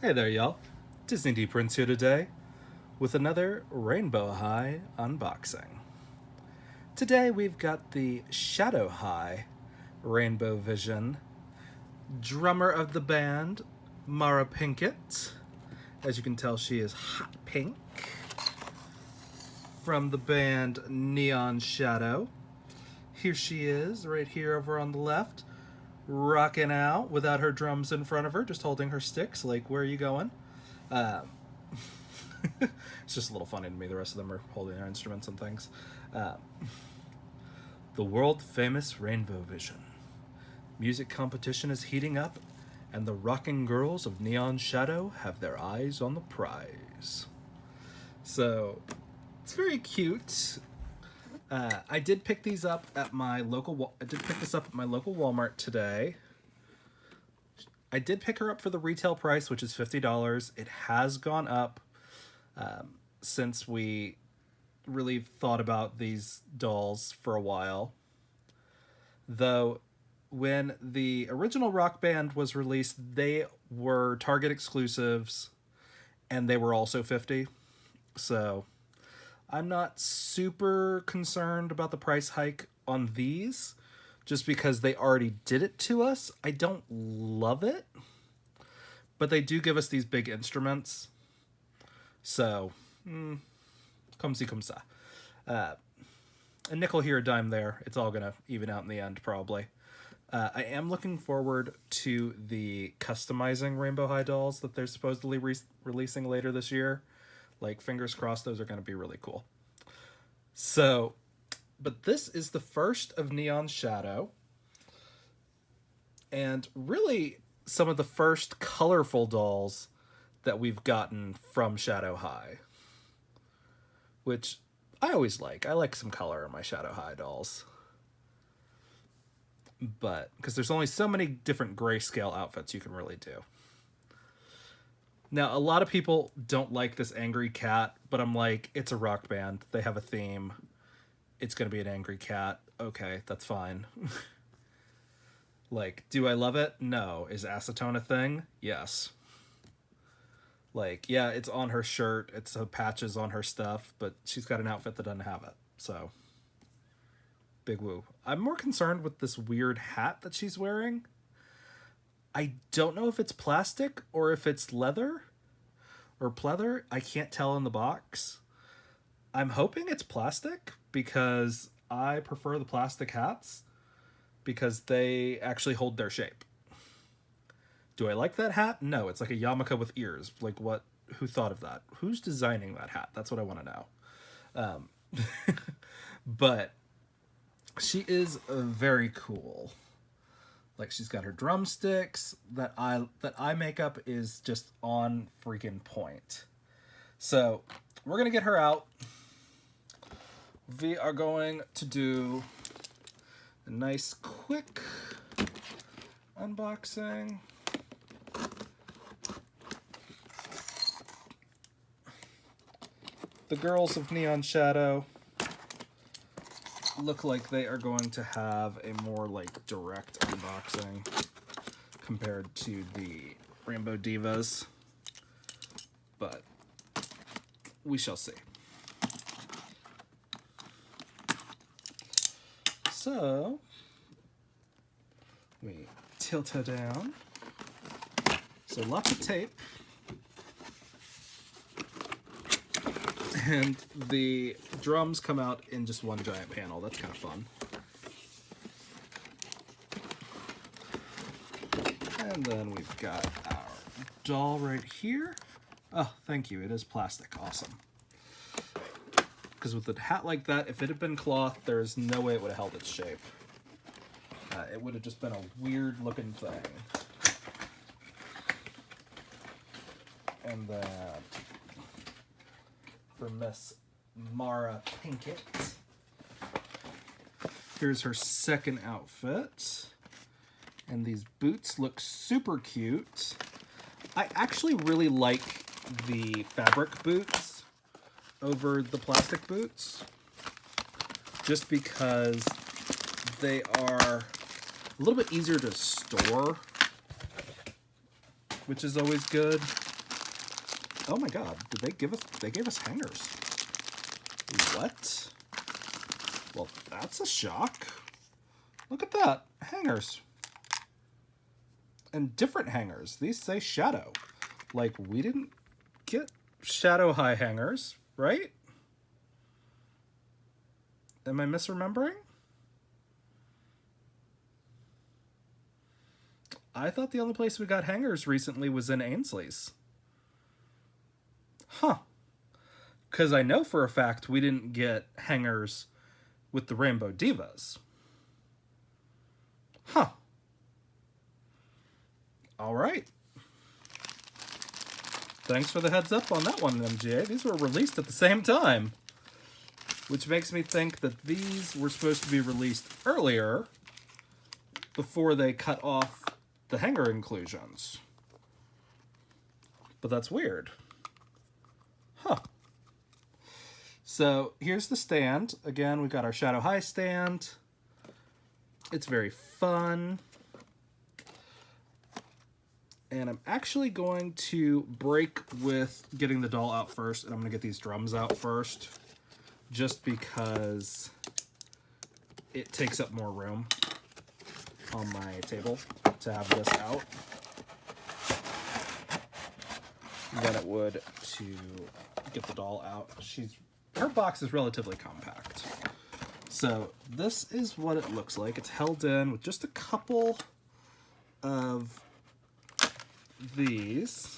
Hey there, y'all. Disney D Prince here today with another Rainbow High unboxing. Today we've got the Shadow High Rainbow Vision, drummer of the band, Mara Pinkett. As you can tell, she is hot pink. From the band Neon Shadow. Here she is, right here over on the left, rocking out without her drums in front of her, just holding her sticks, like, where are you going? Uh, it's just a little funny to me. The rest of them are holding their instruments and things. Uh, the world famous Rainbow Vision. Music competition is heating up, and the rocking girls of Neon Shadow have their eyes on the prize. So, it's very cute. I did pick these up at my local. I did pick this up at my local Walmart today. I did pick her up for the retail price, which is $50. It has gone up since we really thought about these dolls for a while. Though, when the original Rock Band was released, they were Target exclusives, and they were also $50. So, I'm not super concerned about the price hike on these, just because they already did it to us. I don't love it, but they do give us these big instruments. So, comme si comme ça. A nickel here, a dime there. It's all going to even out in the end, probably. I am looking forward to the customizing Rainbow High dolls that they're supposedly releasing later this year. Like, fingers crossed, those are going to be really cool. So, but this is the first of Neon Shadow. And really, some of the first colorful dolls that we've gotten from Shadow High. Which I always like. I like some color in my Shadow High dolls. But, because there's only so many different grayscale outfits you can really do. Now, a lot of people don't like this angry cat, but I'm like, it's a rock band. They have a theme. It's going to be an angry cat. Okay, that's fine. Like, do I love it? No. Is acetone a thing? Yes. Like, yeah, it's on her shirt. It's patches on her stuff, but she's got an outfit that doesn't have it. So, big woo. I'm more concerned with this weird hat that she's wearing. I don't know if it's plastic or if it's leather or pleather. I can't tell in the box. I'm hoping it's plastic because I prefer the plastic hats because they actually hold their shape. Do I like that hat? No, it's like a yarmulke with ears. Like, what? Who thought of that? Who's designing that hat? That's what I want to know. But she is very cool. Like, she's got her drumsticks. That eye makeup is just on freaking point. So, we're going to get her out. We are going to do a nice, quick unboxing. The girls of Neon Shadow look like they are going to have a more, like, direct unboxing compared to the Rainbow Divas. But we shall see. So, we tilt her down. So lots of tape. And the drums come out in just one giant panel. That's kind of fun. And then we've got our doll right here. Oh, thank you. It is plastic. Awesome. Because with a hat like that, if it had been cloth, there's no way it would have held its shape. It would have just been a weird looking thing. And then for Miss Mara Pinkett, here's her second outfit. And these boots look super cute. I actually really like the fabric boots over the plastic boots, just because they are a little bit easier to store, which is always good. Oh my god, did they give us, they gave us hangers. What? Well, that's a shock. Look at that, hangers. And different hangers. These say Shadow. Like, we didn't get Shadow High hangers, right? Am I misremembering? I thought the only place we got hangers recently was in Ainsley's. Huh. Because I know for a fact we didn't get hangers with the Rainbow Divas. Huh. All right. Thanks for the heads up on that one, MGA. These were released at the same time. Which makes me think that these were supposed to be released earlier before they cut off the hanger inclusions. But that's weird. Huh. So here's the stand. Again, we've got our Shadow High stand. It's very fun. And I'm actually going to break with getting the doll out first, and I'm going to get these drums out first, just because it takes up more room on my table to have this out than it would to get the doll out. Her box is relatively compact. So this is what it looks like. It's held in with just a couple of these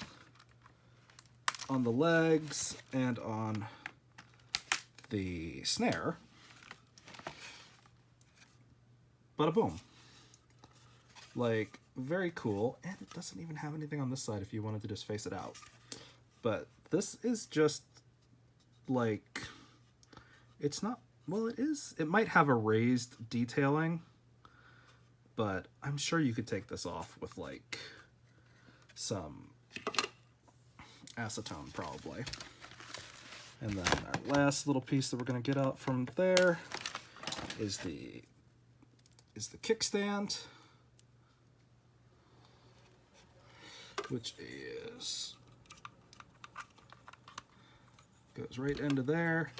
on the legs and on the snare. Bada boom. Like, very cool. And it doesn't even have anything on this side if you wanted to just face it out. But this is just like, it's not, well, it is, it might have a raised detailing, but I'm sure you could take this off with like some acetone probably. And then our last little piece that we're going to get out from there is the kickstand, which goes right into there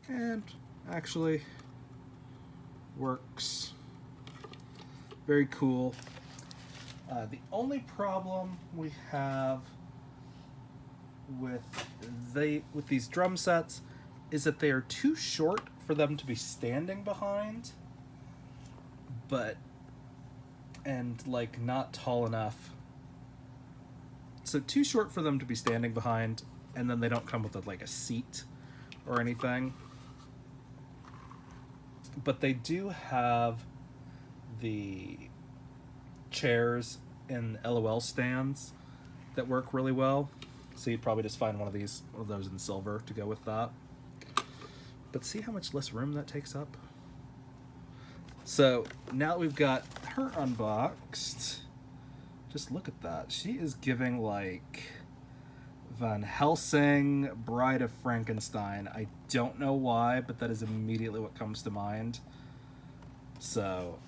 and actually works. Very cool. The only problem we have with these drum sets is that they are too short for them to be standing behind, and like not tall enough. So too short for them to be standing behind, and then they don't come with like a seat or anything. But they do have the chairs and LOL stands that work really well. So you'd probably just find one of those in silver to go with that. But see how much less room that takes up? So now that we've got her unboxed, just look at that. She is giving like Van Helsing, Bride of Frankenstein. I don't know why, but that is immediately what comes to mind. So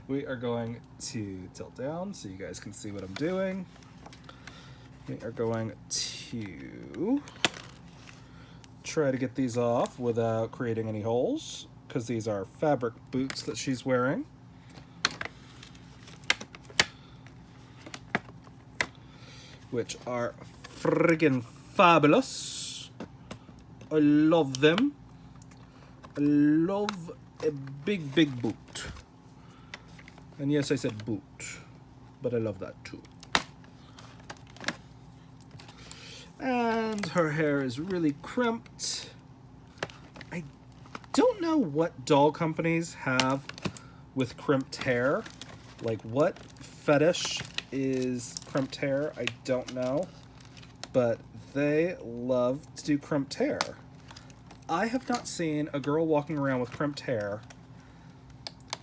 we are going to tilt down so you guys can see what I'm doing. We are going to try to get these off without creating any holes, because these are fabric boots that she's wearing. Which are friggin' fabulous. I love them. I love a big, big boot. And yes, I said boot, but I love that too. And her hair is really crimped. I don't know what doll companies have with crimped hair. Like, what fetish is crimped hair? I don't know. But they love to do crimped hair. I have not seen a girl walking around with crimped hair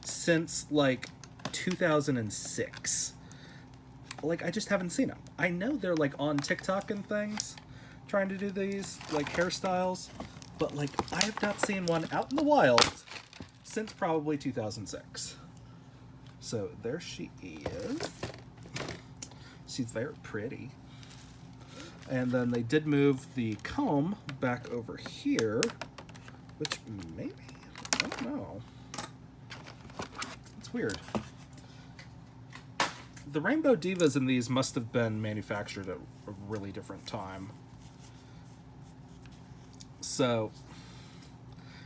since, like, 2006. Like, I just haven't seen them. I know they're, like, on TikTok and things, trying to do these, like, hairstyles, but, like, I have not seen one out in the wild since probably 2006. So, there she is. She's very pretty. And then they did move the comb back over here, which maybe, I don't know. It's weird. The Rainbow Divas in these must have been manufactured at a really different time. So,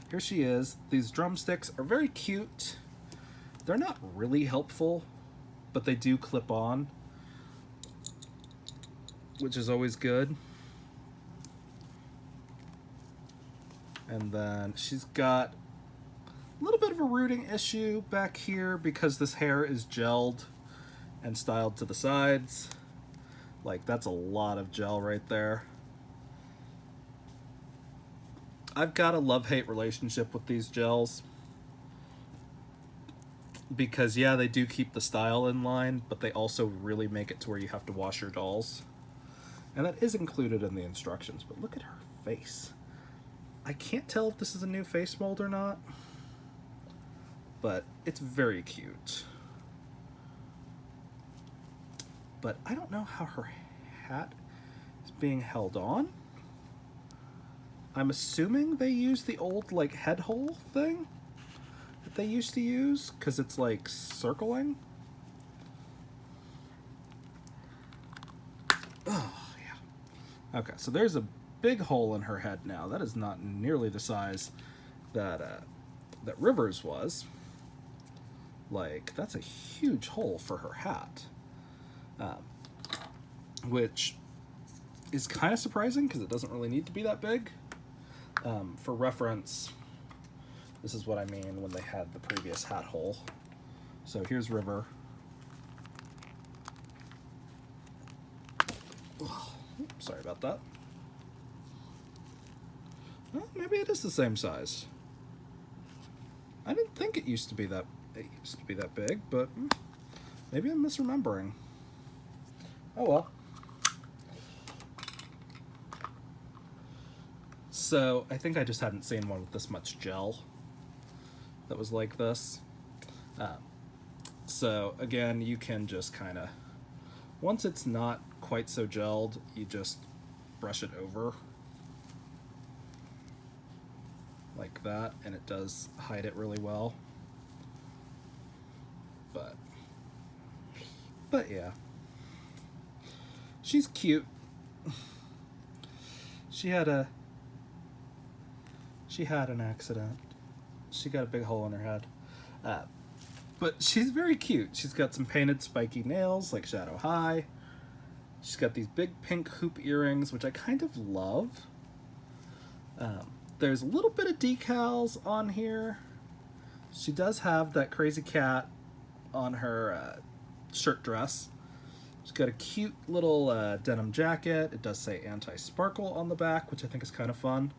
here she is. These drumsticks are very cute. They're not really helpful, but they do clip on, which is always good. And then she's got a little bit of a rooting issue back here because this hair is gelled and styled to the sides. Like, that's a lot of gel right there. I've got a love-hate relationship with these gels because, yeah, they do keep the style in line, but they also really make it to where you have to wash your dolls. And that is included in the instructions, but look at her face. I can't tell if this is a new face mold or not, but it's very cute. But I don't know how her hat is being held on. I'm assuming they use the old, like, head hole thing that they used to use, because it's, like, circling. Oh, yeah. Okay, so there's a big hole in her head now. That is not nearly the size that that River's was. Like, that's a huge hole for her hat. Which is kind of surprising because it doesn't really need to be that big. For reference, this is what I mean when they had the previous hat hole. So here's River. Sorry about that. Well, maybe it is the same size. I didn't think it used to be that big, but maybe I'm misremembering. Oh well. So I think I just hadn't seen one with this much gel that was like this. So again, you can just kind of, once it's not quite so gelled, you just brush it over like that, and it does hide it really well. But yeah, she's cute. She had an accident. She got a big hole in her head. But she's very cute. She's got some painted spiky nails, like Shadow High. She's got these big pink hoop earrings, which I kind of love. There's a little bit of decals on here. She does have that crazy cat on her shirt dress. She's got a cute little denim jacket. It does say anti-sparkle on the back, which I think is kind of fun.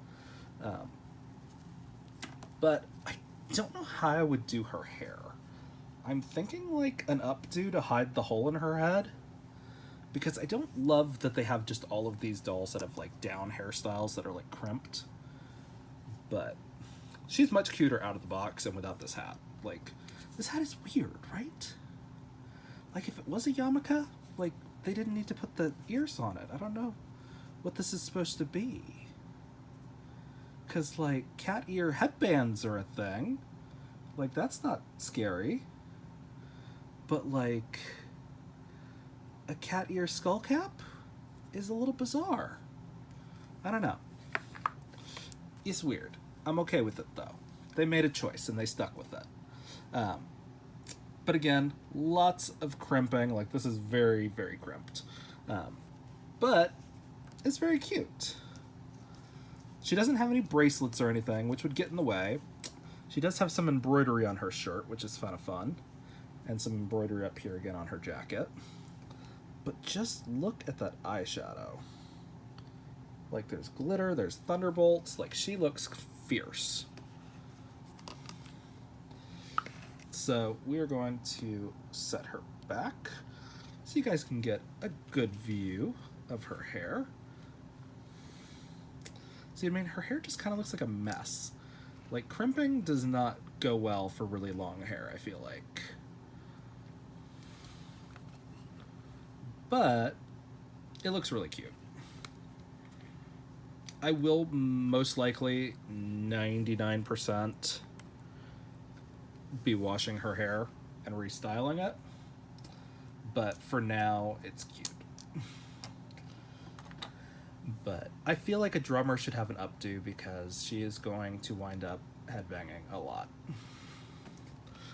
But I don't know how I would do her hair. I'm thinking like an updo to hide the hole in her head, because I don't love that they have just all of these dolls that have like down hairstyles that are like crimped. But she's much cuter out of the box and without this hat. Like, this hat is weird, right? Like, if it was a yarmulke, like, they didn't need to put the ears on it. I don't know what this is supposed to be. Because, like, cat ear headbands are a thing. Like, that's not scary. But, like, a cat ear skull cap is a little bizarre. I don't know. It's weird. I'm okay with it, though. They made a choice, and they stuck with it. But again, lots of crimping. Like, this is very, very crimped. But it's very cute. She doesn't have any bracelets or anything, which would get in the way. She does have some embroidery on her shirt, which is kind of fun. And some embroidery up here again on her jacket. But just look at that eyeshadow. Like, there's glitter, there's thunderbolts. Like, she looks fierce. So we are going to set her back so you guys can get a good view of her hair. See, I mean, her hair just kind of looks like a mess. Like, crimping does not go well for really long hair, I feel like. But it looks really cute. I will most likely 99% be washing her hair and restyling it. But for now, it's cute. But I feel like a drummer should have an updo because she is going to wind up headbanging a lot.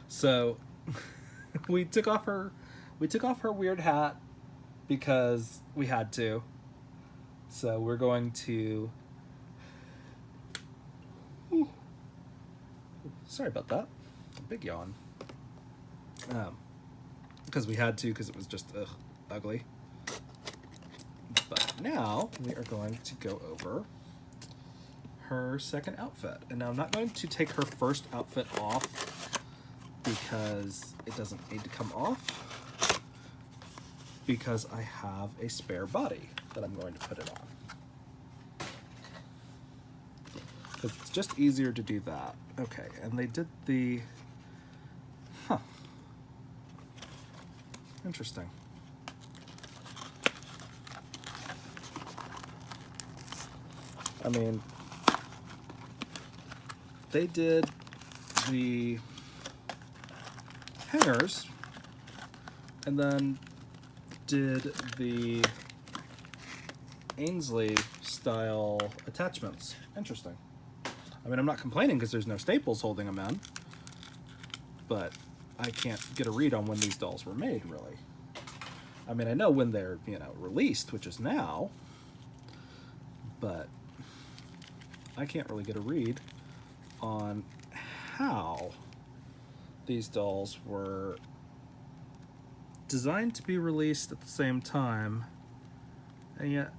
So we took off her weird hat because we had to. So we're going to sorry about that. A big yawn. Because we had to, because it was just ugly. But now we are going to go over her second outfit. And now I'm not going to take her first outfit off because it doesn't need to come off, because I have a spare body that I'm going to put it on. Because it's just easier to do that. Okay, and they did the... Huh. Interesting. I mean, they did the hangers and then did the Ainsley style attachments. Interesting. I mean, I'm not complaining because there's no staples holding them in, but I can't get a read on when these dolls were made, really. I mean, I know when they're, released, which is now, but I can't really get a read on how these dolls were designed to be released at the same time and yet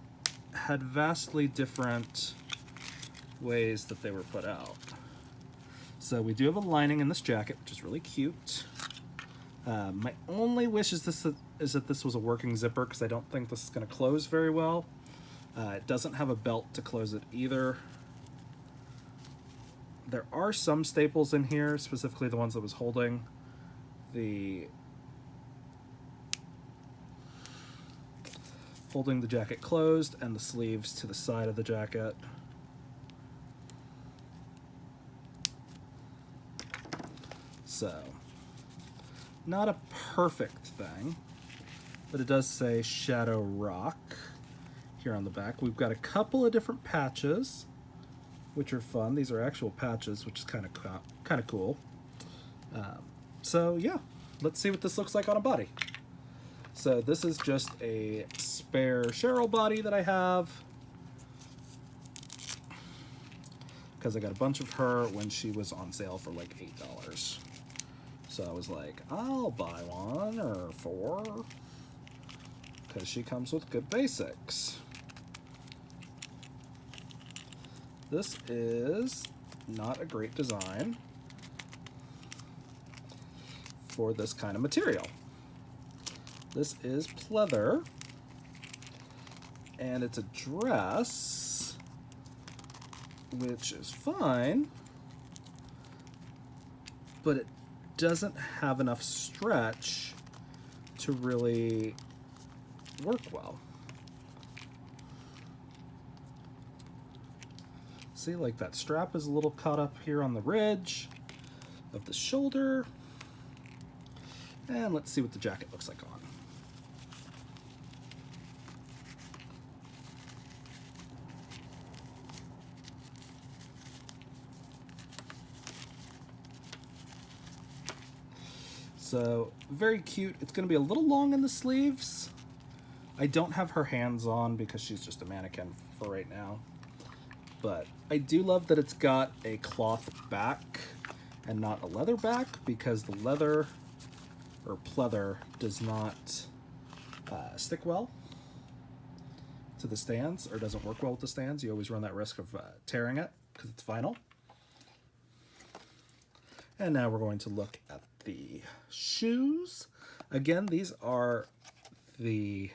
had vastly different ways that they were put out. So we do have a lining in this jacket, which is really cute. My only wish is that this was a working zipper, because I don't think this is going to close very well. It doesn't have a belt to close it either. There are some staples in here, specifically the ones that was holding the jacket closed and the sleeves to the side of the jacket. So, not a perfect thing, but it does say Shadow Rock here on the back. We've got a couple of different patches, which are fun. These are actual patches, which is kind of cool. So yeah, let's see what this looks like on a body. So this is just a spare Cheryl body that I have, because I got a bunch of her when she was on sale for like $8. So I was like, I'll buy one or 4, because she comes with good basics. This is not a great design for this kind of material. This is pleather, and it's a dress, which is fine, but it doesn't have enough stretch to really work well. See, like that strap is a little caught up here on the ridge of the shoulder. And let's see what the jacket looks like on. So, very cute. It's going to be a little long in the sleeves. I don't have her hands on because she's just a mannequin for right now. But I do love that it's got a cloth back and not a leather back, because the leather or pleather does not stick well to the stands, or doesn't work well with the stands. You always run that risk of tearing it because it's vinyl. And now we're going to look at the shoes. Again, these are the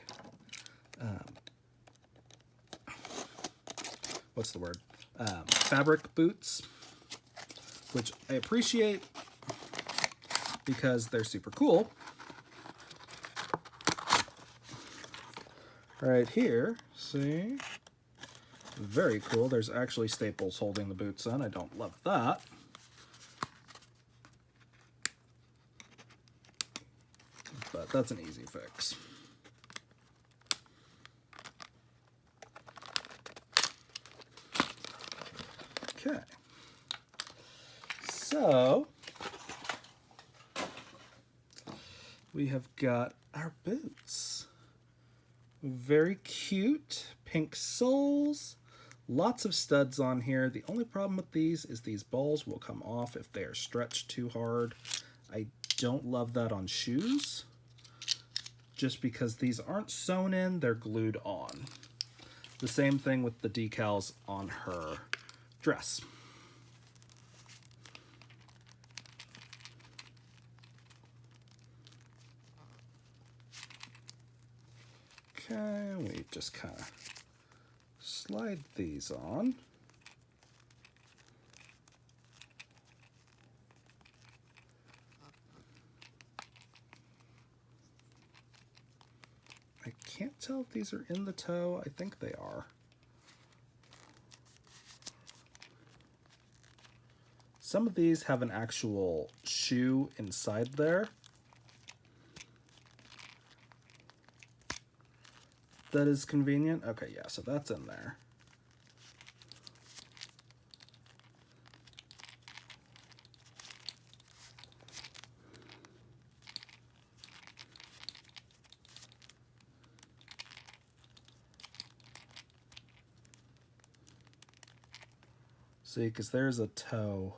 what's the word? Fabric boots, which I appreciate because they're super cool. Right here, see? Very cool. There's actually staples holding the boots in. I don't love that. But that's an easy fix. Okay. So, we have got our boots. Very cute, pink soles, lots of studs on here. The only problem with these is these balls will come off if they are stretched too hard. I don't love that on shoes, just because these aren't sewn in, they're glued on. The same thing with the decals on her dress. Okay, we just kind of slide these on. I can't tell if these are in the toe. I think they are. Some of these have an actual shoe inside there. That is convenient. Okay, yeah, so that's in there. See, because there's a toe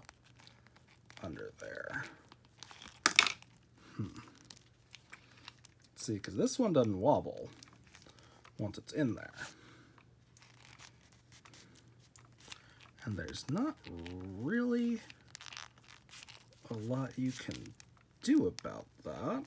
under there. See, because this one doesn't wobble once it's in there. And there's not really a lot you can do about that.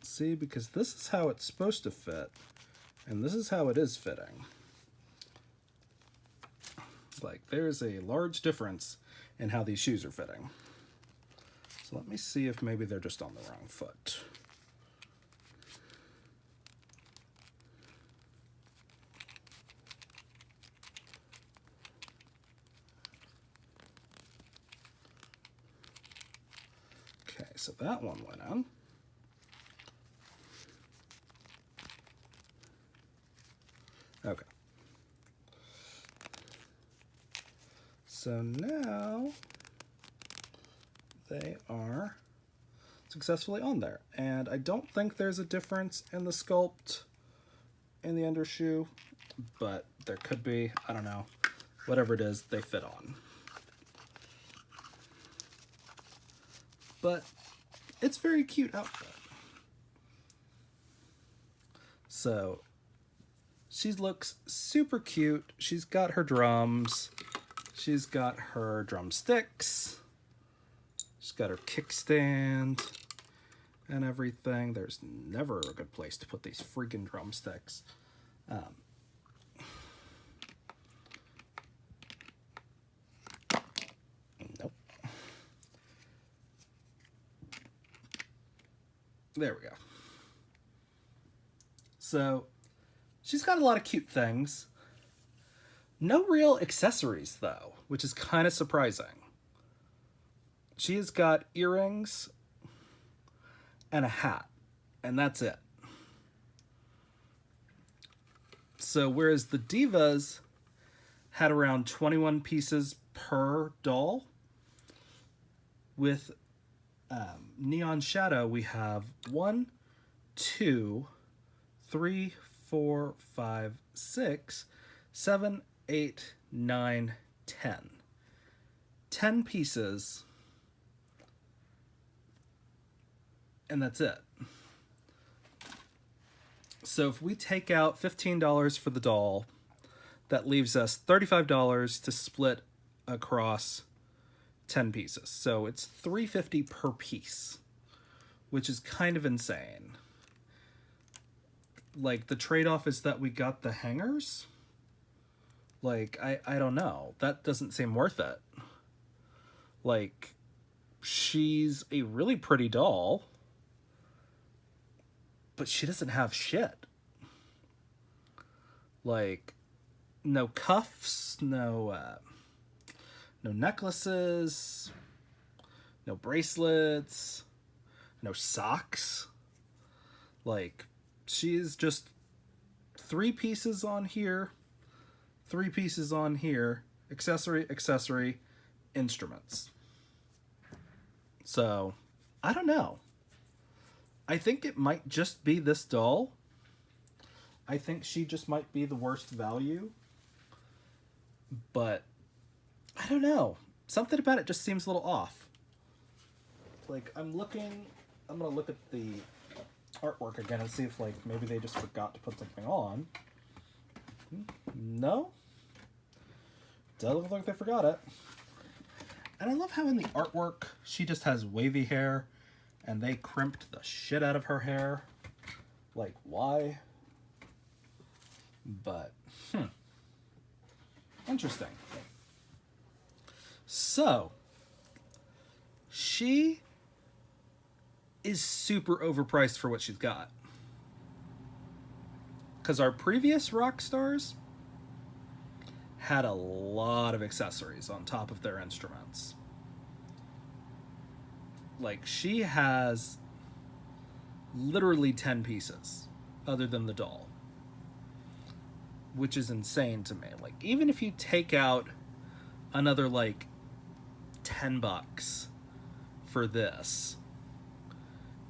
See, because this is how it's supposed to fit, and this is how it is fitting. Like, there's a large difference in how these shoes are fitting. So let me see if maybe they're just on the wrong foot. Okay, so that one went on. Okay. So now they are successfully on there. And I don't think there's a difference in the sculpt in the undershoe, but there could be. I don't know. Whatever it is, they fit on. But it's a very cute outfit. So she looks super cute. She's got her drums. She's got her drumsticks. She's got her kickstand and everything. There's never a good place to put these freaking drumsticks. Nope. There we go. So she's got a lot of cute things. No real accessories, though, which is kind of surprising. She's got earrings and a hat, and that's it. So whereas the Divas had around 21 pieces per doll, with Neon Shadow we have 1, 2, 3, 4, 5, 6, 7, 8, 9, 10. 10 pieces, and that's it. So if we take out $15 for the doll, that leaves us $35 to split across 10 pieces. So it's $3.50 per piece. which is kind of insane. Like, the trade-off is that we got the hangers? Like, I don't know. That doesn't seem worth it. Like, she's a really pretty doll, but she doesn't have shit. Like, no cuffs, no necklaces, no bracelets, no socks. Like, she's just 3 pieces on here, 3 pieces on here, accessory, instruments. So, I don't know. I think it might just be this doll. I think she just might be the worst value. But, I don't know. Something about it just seems a little off. Like, I'm going to look at the artwork again and see if, like, maybe they just forgot to put something on. No? Doesn't look like they forgot it. And I love how in the artwork, she just has wavy hair, and they crimped the shit out of her hair. Like, why? But, interesting. So, she is super overpriced for what she's got. Because our previous rock stars had a lot of accessories on top of their instruments. Like, she has literally 10 pieces other than the doll, which is insane to me. Like, even if you take out another, like, $10 for this,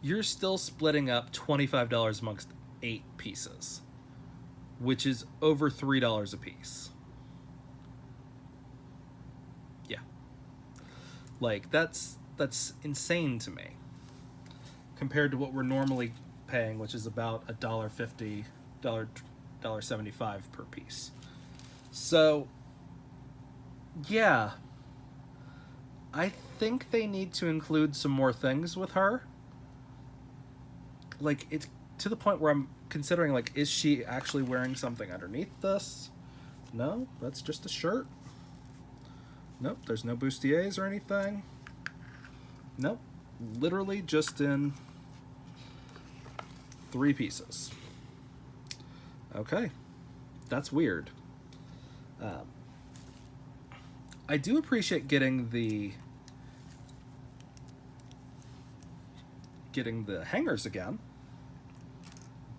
you're still splitting up $25 amongst 8 pieces, which is over $3 a piece. Yeah. Like, that's insane to me compared to what we're normally paying, which is about $1.50, $1.75 per piece. So, yeah, I think they need to include some more things with her. Like, it's to the point where I'm considering, like, is she actually wearing something underneath this? No, that's just a shirt. Nope, there's no bustiers or anything. Nope, literally just in 3 pieces. Okay, that's weird. I do appreciate getting the hangers again,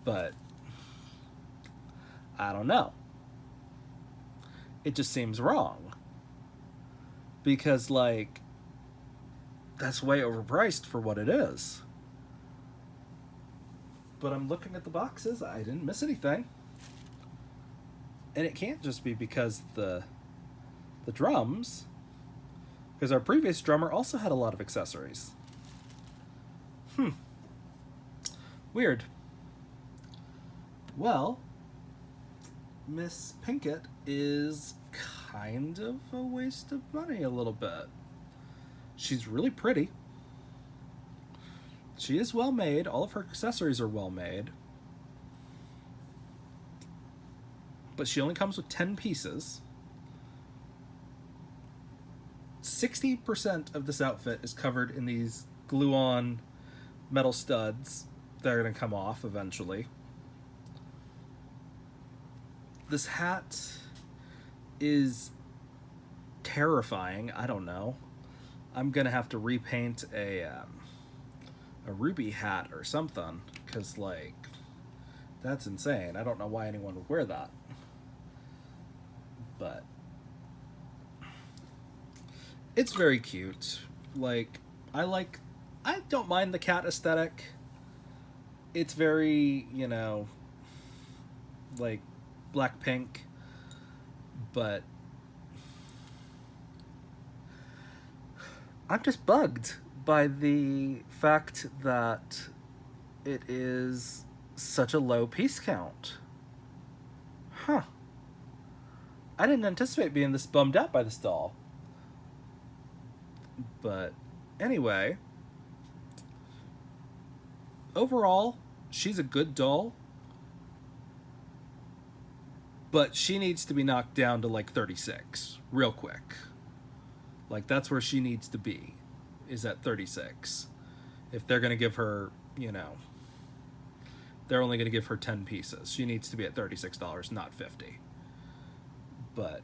but I don't know. It just seems wrong. Because, like, that's way overpriced for what it is. But I'm looking at the boxes. I didn't miss anything. And it can't just be because the drums, because our previous drummer also had a lot of accessories. Weird. Well, Miss Pinkett is kind of a waste of money a little bit. She's really pretty. She is well made. All of her accessories are well made. But she only comes with 10 pieces. 60% of this outfit is covered in these glue-on metal studs that are going to come off eventually. This hat is terrifying. I don't know. I'm going to have to repaint a ruby hat or something, because, like, that's insane. I don't know why anyone would wear that. But it's very cute. Like, I don't mind the cat aesthetic. It's very, you know, like Blackpink, but I'm just bugged by the fact that it is such a low piece count. Huh. I didn't anticipate being this bummed out by this doll. But anyway, overall, she's a good doll, but she needs to be knocked down to like 36 real quick. Like, that's where she needs to be, is at 36. If they're going to give her, they're only going to give her 10 pieces. She needs to be at $36, not 50. But,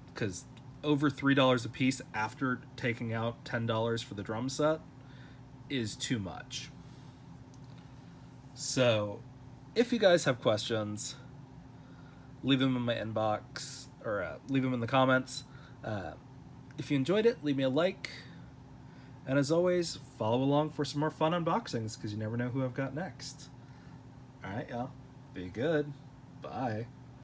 because over $3 a piece after taking out $10 for the drum set is too much. So, if you guys have questions, leave them in my inbox, or leave them in the comments. If you enjoyed it, leave me a like. And as always, follow along for some more fun unboxings, because you never know who I've got next. Alright, y'all. Be good. Bye.